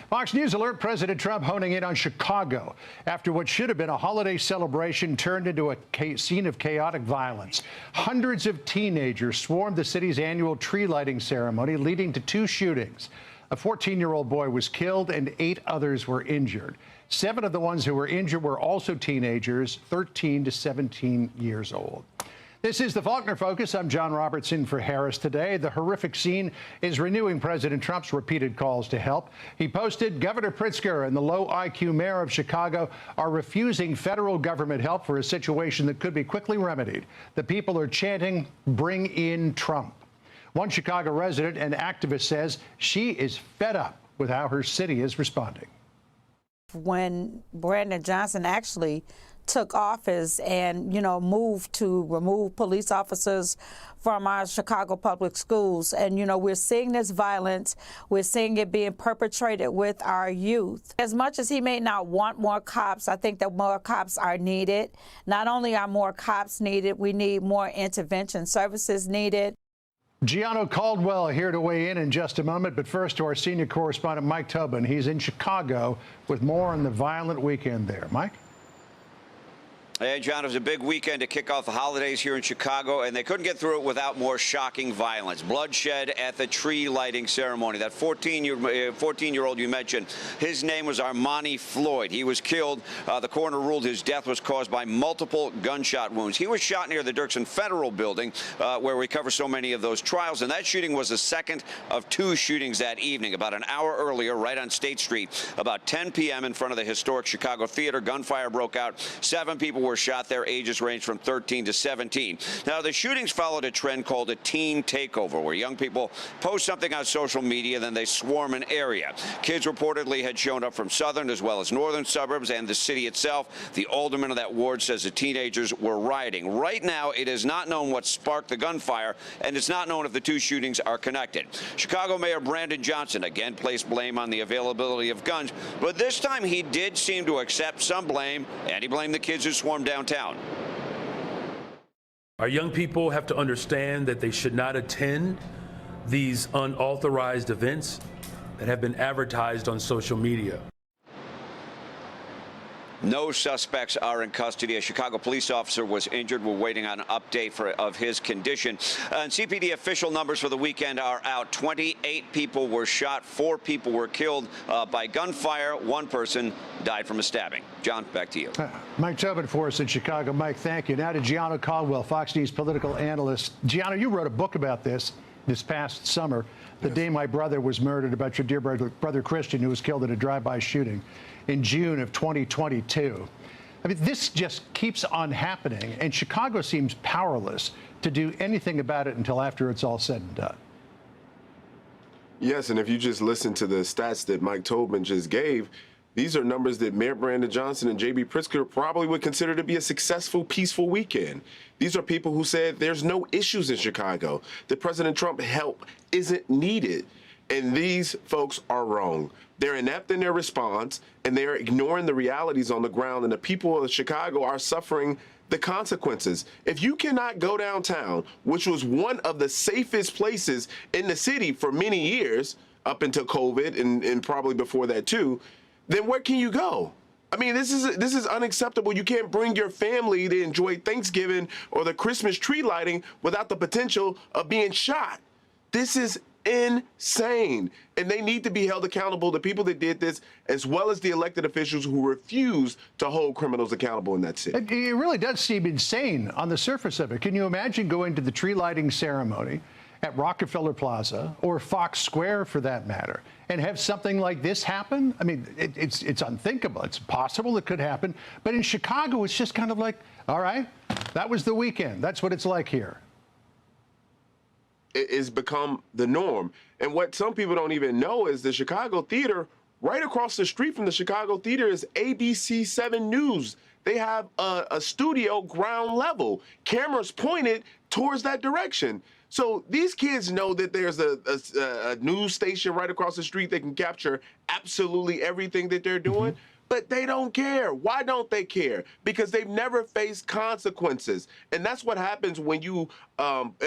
Fox News alert: President Trump honing in on Chicago after what should have been a holiday celebration turned into a scene of chaotic violence. Hundreds of teenagers swarmed the city's annual tree lighting ceremony, leading to 2 shootings. A 14-year-old boy was killed and 8 others were injured. 7 of the ones who were injured were also teenagers, 13 to 17 years old. This is the Faulkner Focus. I'm John Robertson for Harris Today. The horrific scene is renewing President Trump's repeated calls to help. He posted, Governor Pritzker and the low IQ mayor of Chicago are refusing federal government help for a situation that could be quickly remedied. The people are chanting, bring in Trump. One Chicago resident and activist says she is fed up with how her city is responding. When Brandon Johnson actually took office and, moved to remove police officers from our Chicago public schools. And, we're seeing this violence. We're seeing it being perpetrated with our youth. As much as he may not want more cops, I think that more cops are needed. Not only are more cops needed, we need more intervention services needed. Gianno Caldwell here to weigh in just a moment. But first to our senior correspondent, Mike Tobin. He's in Chicago with more on the violent weekend there. Mike? Hey, John, it was a big weekend to kick off the holidays here in Chicago, and they couldn't get through it without more shocking violence. Bloodshed at the tree lighting ceremony. That 14-year-old you mentioned, his name was Armani Floyd. He was killed. The coroner ruled his death was caused by multiple gunshot wounds. He was shot near the Dirksen Federal Building, where we cover so many of those trials, and that shooting was the second of 2 shootings that evening. About an hour earlier, right on State Street, about 10 p.m. in front of the historic Chicago Theater, gunfire broke out. 7 people were shot. Their ages ranged from 13 to 17. Now, the shootings followed a trend called a teen takeover, where young people post something on social media, then they swarm an area. Kids reportedly had shown up from southern as well as northern suburbs and the city itself. The alderman of that ward says the teenagers were rioting. Right now, it is not known what sparked the gunfire, and it's not known if the 2 shootings are connected. Chicago Mayor Brandon Johnson again placed blame on the availability of guns, but this time he did seem to accept some blame, and he blamed the kids who swarmed downtown. Our young people have to understand that they should not attend these unauthorized events that have been advertised on social media. No suspects are in custody. A Chicago police officer was injured. We're waiting on an update of his condition. And CPD official numbers for the weekend are out. 28 people were shot. 4 people were killed by gunfire. 1 person died from a stabbing. John, back to you. Mike Tobin for us in Chicago. Mike, thank you. Now to Gianno Caldwell, Fox News political analyst. Gianno, you wrote a book about this past summer, the day my brother was murdered, about your dear brother Christian, who was killed in a drive-by shooting in June of 2022. I mean, this just keeps on happening, and Chicago seems powerless to do anything about it until after it's all said and done. Yes, and if you just listen to the stats that Mike Tobin just gave, these are numbers that Mayor Brandon Johnson and J.B. Pritzker probably would consider to be a successful, peaceful weekend. These are people who said there's no issues in Chicago, that President Trump's help isn't needed. And these folks are wrong. They're inept in their response, and they are ignoring the realities on the ground, and the people of Chicago are suffering the consequences. If you cannot go downtown, which was one of the safest places in the city for many years, up until COVID and probably before that too, then where can you go? I mean, this is unacceptable. You can't bring your family to enjoy Thanksgiving or the Christmas tree lighting without the potential of being shot. This is insane. And they need to be held accountable, the people that did this, as well as the elected officials who refuse to hold criminals accountable in that city. It really does seem insane on the surface of it. Can you imagine going to the tree lighting ceremony at Rockefeller Plaza or Fox Square, for that matter, and have something like this happen? I mean, it's unthinkable. It's possible it could happen. But in Chicago, it's just kind of like, all right, that was the weekend. That's what it's like here. It has become the norm. And what some people don't even know is the Chicago Theater, right across the street from the Chicago Theater, is ABC 7 News. They have a studio ground level, cameras pointed towards that direction. So these kids know that there's a news station right across the street that can capture absolutely everything that they're doing. But they don't care. Why don't they care? Because they've never faced consequences. And that's what happens when you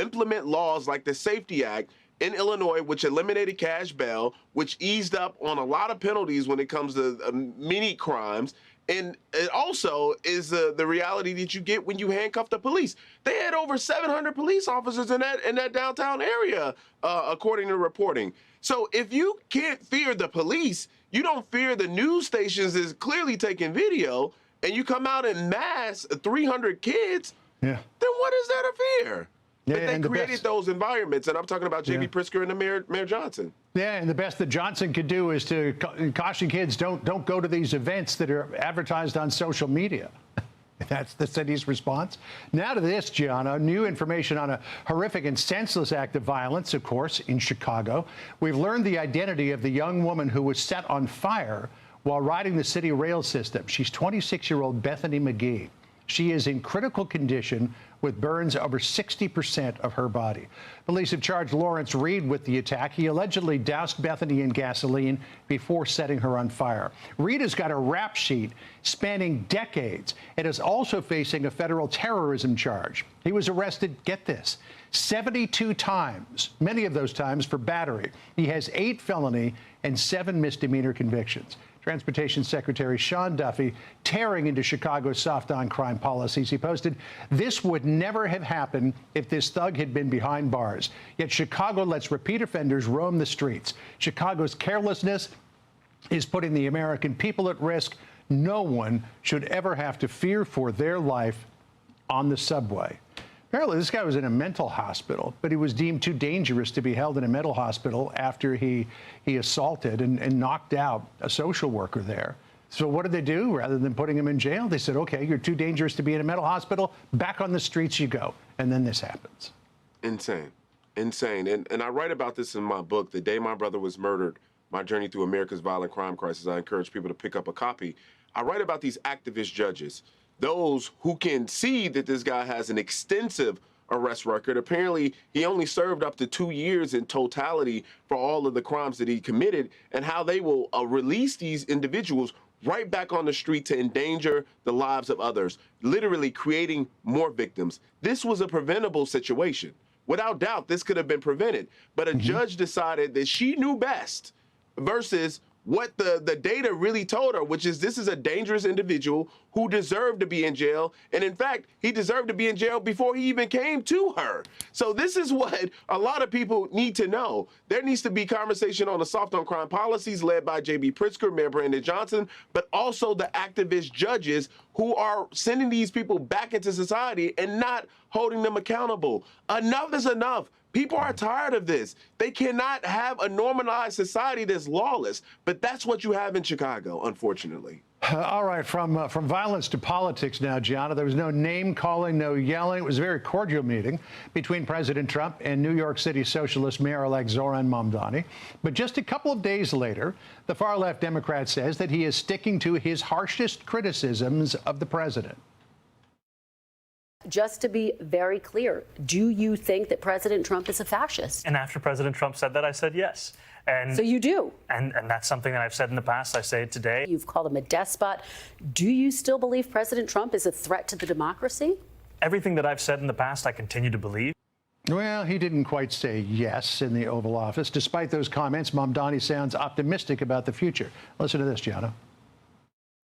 implement laws like the Safety Act in Illinois, which eliminated cash bail, which eased up on a lot of penalties when it comes to many crimes. And it also is the reality that you get when you handcuff the police. They had over 700 police officers in that downtown area, according to reporting. So if you can't fear the police, you don't fear the news stations that's clearly taking video, and you come out in mass, 300 kids, then what is there to fear? Yeah, but they created those environments, and I'm talking about J.B. Pritzker and the Mayor Johnson. Yeah, and the best that Johnson could do is to caution kids, don't go to these events that are advertised on social media. That's the city's response. Now to this, Gianna, new information on a horrific and senseless act of violence, of course, in Chicago. We've learned the identity of the young woman who was set on fire while riding the city rail system. She's 26-year-old Bethany McGee. She is in critical condition with burns over 60% of her body. Police have charged Lawrence Reed with the attack. He allegedly doused Bethany in gasoline before setting her on fire. Reed has got a rap sheet spanning decades and is also facing a federal terrorism charge. He was arrested, get this, 72 times, many of those times for battery. He has 8 felony and 7 misdemeanor convictions. Transportation Secretary Sean Duffy tearing into Chicago's soft on crime policies. He posted, "This would never have happened if this thug had been behind bars. Yet Chicago lets repeat offenders roam the streets. Chicago's carelessness is putting the American people at risk. No one should ever have to fear for their life on the subway." Apparently, this guy was in a mental hospital, but he was deemed too dangerous to be held in a mental hospital after he assaulted and knocked out a social worker there. So what did they do? Rather than putting him in jail, they said, okay, you're too dangerous to be in a mental hospital. Back on the streets you go. And then this happens. Insane. Insane. And I write about this in my book, The Day My Brother Was Murdered, My Journey Through America's Violent Crime Crisis. I encourage people to pick up a copy. I write about these activist judges, those who can see that this guy has an extensive arrest record. Apparently, he only served up to 2 years in totality for all of the crimes that he committed, and how they will release these individuals right back on the street to endanger the lives of others, literally creating more victims. This was a preventable situation. Without doubt, this could have been prevented. But a judge decided that she knew best versus what the data really told her, which is this is a dangerous individual who deserved to be in jail. And in fact, he deserved to be in jail before he even came to her. So this is what a lot of people need to know. There needs to be conversation on the soft on crime policies led by J.B. Pritzker, Mayor Brandon Johnson, but also the activist judges who are sending these people back into society and not holding them accountable. Enough is enough. People are tired of this. They cannot have a normalized society that's lawless, but that's what you have in Chicago, unfortunately. All right, from violence to politics now, Gianna. There was no name-calling, no yelling. It was a very cordial meeting between President Trump and New York City Socialist Mayor-elect Zoran Mamdani. But just a couple of days later, the far-left Democrat says that he is sticking to his harshest criticisms of the president. Just to be very clear, do you think that President Trump is a fascist? And after President Trump said that, I said yes. And so you do? And that's something that I've said in the past. I say it today. You've called him a despot. Do you still believe President Trump is a threat to the democracy? Everything that I've said in the past, I continue to believe. Well, he didn't quite say yes in the Oval Office. Despite those comments, Mamdani sounds optimistic about the future. Listen to this, Gianna.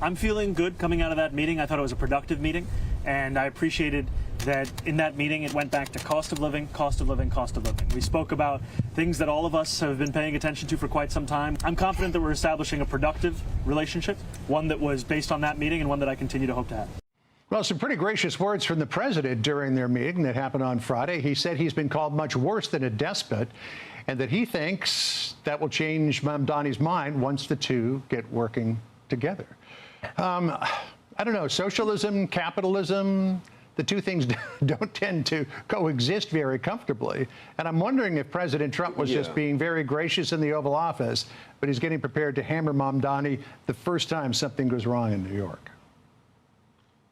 I'm feeling good coming out of that meeting. I thought it was a productive meeting, and I appreciated that in that meeting it went back to cost of living, cost of living, cost of living. We spoke about things that all of us have been paying attention to for quite some time. I'm confident that we're establishing a productive relationship, one that was based on that meeting and one that I continue to hope to have. Well, some pretty gracious words from the president during their meeting that happened on Friday. He said he's been called much worse than a despot, and that he thinks that will change Mamdani's mind once the two get working together. I don't know, socialism, capitalism, the two things don't tend to coexist very comfortably. And I'm wondering if President Trump was just being very gracious in the Oval Office, but he's getting prepared to hammer Mamdani the first time something goes wrong in New York.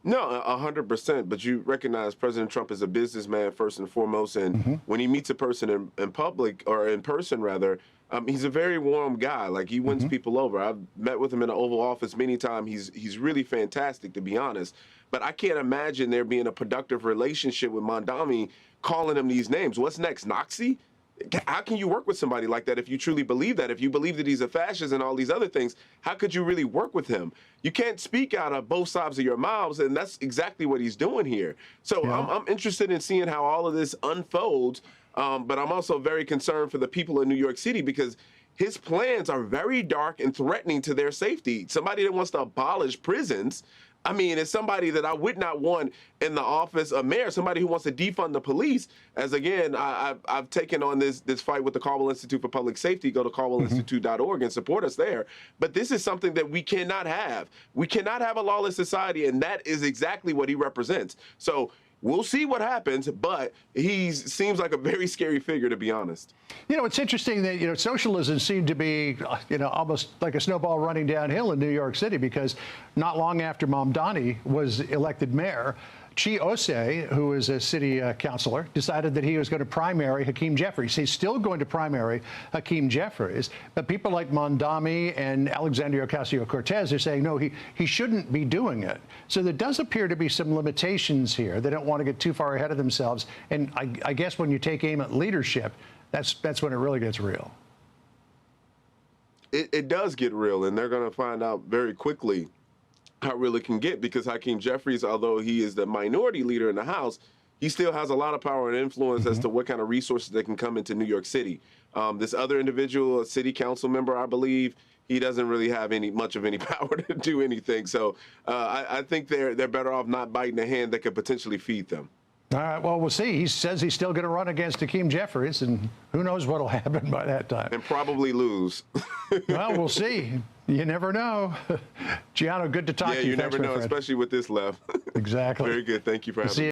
No, 100%. But you recognize President Trump is a businessman first and foremost. And when he meets a person in public, or in person rather, he's a very warm guy. Like, he wins people over. I've met with him in the Oval Office many times. He's really fantastic, to be honest. But I can't imagine there being a productive relationship with Mamdani calling him these names. What's next, Nazi? How can you work with somebody like that if you truly believe that? If you believe that he's a fascist and all these other things, how could you really work with him? You can't speak out of both sides of your mouths, and that's exactly what he's doing here. So I'm interested in seeing how all of this unfolds, but I'm also very concerned for the people in New York City because his plans are very dark and threatening to their safety. Somebody that wants to abolish prisons, I mean, it's somebody that I would not want in the office of mayor, somebody who wants to defund the police. As again, I've taken on this fight with the Caldwell Institute for Public Safety. Go to caldwellinstitute.org and support us there. But this is something that we cannot have. We cannot have a lawless society, and that is exactly what he represents. So we'll see what happens, but he seems like a very scary figure, to be honest. You know, it's interesting that, you know, socialism seemed to be, you know, almost like a snowball running downhill in New York City because not long after Mamdani was elected mayor, Chi Osei, who is a city councilor, decided that he was going to primary Hakeem Jeffries. He's still going to primary Hakeem Jeffries, but people like Mamdani and Alexandria Ocasio-Cortez are saying, no, he shouldn't be doing it. So there does appear to be some limitations here. They don't want to get too far ahead of themselves. And I guess when you take aim at leadership, that's when it really gets real. It does get real, and they're going to find out very quickly how real it can get because Hakeem Jeffries, although he is the minority leader in the House, he still has a lot of power and influence as to what kind of resources that can come into New York City. This other individual, a city council member, I believe, he doesn't really have much of any power to do anything. So I think they're better off not biting the hand that could potentially feed them. All right, well, we'll see. He says he's still going to run against Hakeem Jeffries, and who knows what will happen by that time. And probably lose. Well, we'll see. You never know. Gianno, good to talk to you. Yeah, you never know, especially with this left. Exactly. Very good. Thank you for having me.